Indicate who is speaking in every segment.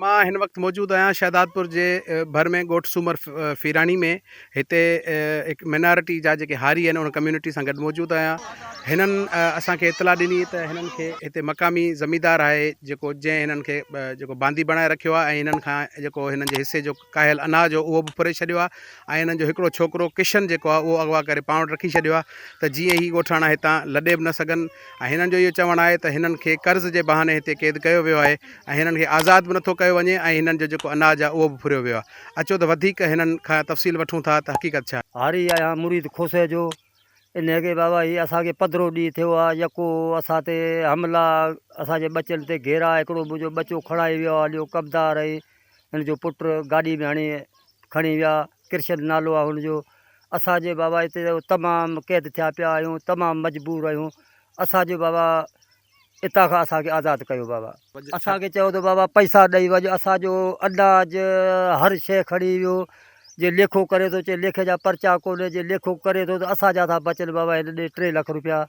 Speaker 1: मां हिन वक़्तु मौजूदु आहियां शहदादपुर जे भर में ॻोठ सूमर फीराणी में। हिते हिकु मिनारिटी जा जेके हारी आहिनि उन कम्यूनिटी सां गॾु मौजूदु आहियां। हिननि असांखे इतला ॾिनी त हिननि खे हिते मक़ामी ज़मींदार आहे जेको जंहिं हिननि खे जेको बांदी बणाए रखियो आहे ऐं हिननि खां जेको हिननि जे हिसे जो कायल अनाज हो उहो बि फुरे छॾियो आहे ऐं हिननि जो हिकिड़ो छोकिरो किशन जेको आहे उहो अॻवा करे पाण वटि रखी छॾियो आहे त जीअं ई ॻोठाणा हितां लॾे बि न सघनि। ऐं हिननि जो इहो चवणु आहे त हिननि खे कर्ज़ जे बहाने हिते क़ैद कयो वियो आहे ऐं हिननि खे आज़ादु बि नथो कयो वञे ऐं हिननि जो जेको अनाज आहे उहो बि फुरियो वियो आहे। अचो त वधीक हिननि खां तफ़सील वठूं था त हक़ीक़त छा आहे।
Speaker 2: हारी आहियां मुरीद खोसे जो। इन के बाबा ही असांखे 15 ॾींहं थियो आहे यको असां ते हमला असांजे बचनि ते घेरा। हिकिड़ो मुंहिंजो बचो खणाई वियो आहे, ॿियो कब्ज़ार आहे। हिन जो पुटु गाॾी में हणी खणी विया, कृष्ण नालो आहे हुनजो। असांजे बाबा हिते तमामु क़ैद थिया पिया आहियूं, तमामु मजबूर आहियूं। असांजो बाबा हितां खां असांखे आज़ादु कयो बाबा। असांखे चयो त बाबा पैसा ॾेई वञ, असांजो अनाज हर शइ खणी वियो। जे लेखो करे थो चए लेखे जा पर्चा कोन्हे, जे लेखो करे थो त असांजा था बचनि बाबा। हिन ॾे 3 लख रुपया,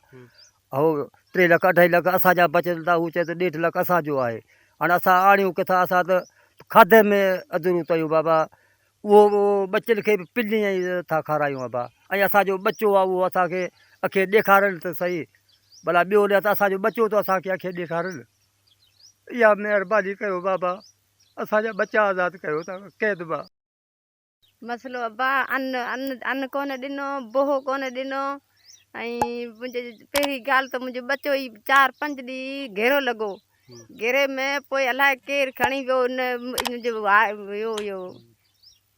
Speaker 2: हो 3 लख 2.5 लख असांजा बचनि था। हू चए त 1.5 लख असांजो आहे। हाणे असां आणियूं किथां? असां त खाधे में अधूरो कयूं बाबा। उहो बचनि खे बि पिनी ऐं था खारायूं बाबा। ऐं असांजो बचो आहे उहो असांखे अखे ॾेखारनि त सही, भला ॿियो न त असांजो बचो त असांखे अखे ॾेखारनि। इहा महिरबानी कयो बाबा, असांजा बच्चा आज़ादु कयो तव्हां क़ैद मां।
Speaker 3: मसलो अब्बा अन्न अन्न अन्न कोन ॾिनो, बोहो कोन ॾिनो। ऐं मुंहिंजे पहिरीं ॻाल्हि त मुंहिंजो बचो ई 4-5 ॾींहं घेरो लॻो। घेरे में पोइ अलाए केरु खणी वियो, इनजो इहो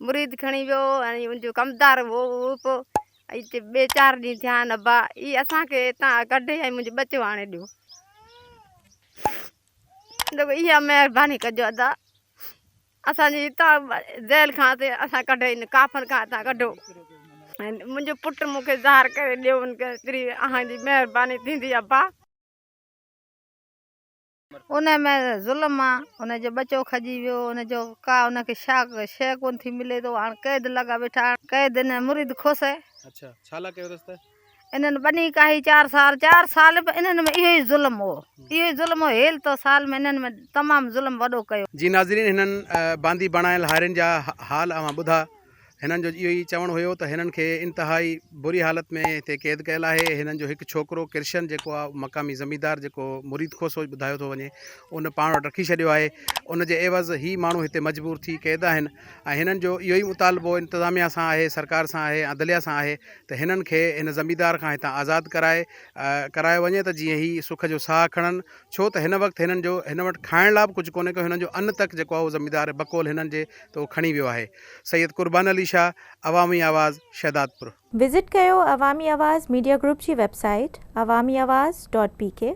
Speaker 3: मुरीद खणी वियो ऐं उनजो कमदार हो पोइ हिते 2-4 ॾींहं थिया आहिनि अब्बा। ई असांखे हितां कढे ऐं मुंहिंजो बचो आणे ॾियो। देखो इहा महिरबानी कजो अदा, असांजी हितां जेल खां ते असां कढे, इन काफ़न खां हितां कढो ऐं मुंहिंजो पुटु मूंखे ज़ाहिर करे ॾियो। उनखे एतिरी असांजी महिरबानी थींदी अब्बा। उन में ज़ुल्म आहे, उनजो बचो खजी वियो, उनजो का उनखे शइ कोन थी मिले तो। हाणे क़ैद लॻा वेठा, क़ैद हिन मुरीद खोसे।
Speaker 1: अच्छा छाला कयो रस्ते
Speaker 3: इन्हनि बनी काई 4 साल बि इन्हनि में इहो ई ज़ुल्म हो, इहो ई ज़ुल्म हो। हेल तो साल में इन्हनि में तमामु ज़ुल्म वॾो कयो।
Speaker 1: जी नाज़रीन, हिननि बांदी बणायल हारियुनि जा हाल अवां ॿुधा। हिननि जो इहो ई चवणु हुयो त हिननि खे इंतिहाई बुरी हालत में हिते क़ैद कयल आहे। हिननि जो हिकु छोकिरो कृष्ण जेको आहे मक़ामी ज़मींदार जेको मुरीद खोसो ॿुधायो थो वञे, उन पाण वटि रखी छॾियो आहे। उन जे एवज़ ही माण्हू हिते मजबूर थी क़ैद आहिनि ऐं हिननि जो इहो ई मुतालबो इंतिज़ामिया सां आहे, सरकार सां आहे, अदलिया सां आहे त हिननि खे हिन ज़मींदार खां हितां आज़ादु करायो वञे त जीअं ही सुख जो साह खणनि। छो त हिन वक़्तु हिन वटि खाइण लाइ बि कुझु कोन्हे को। हिननि जो अन्न तक जेको आहे उहो ज़मींदार बकोल हिननि जे त उहो खणी वियो आहे। सैयद कुर्बान अली शाह, अवामी आवाज़, शहदादपुर।
Speaker 4: विज़िट कयो अवामी आवाज़ मीडिया ग्रुप जी वेबसाइट awamiawaz.pk।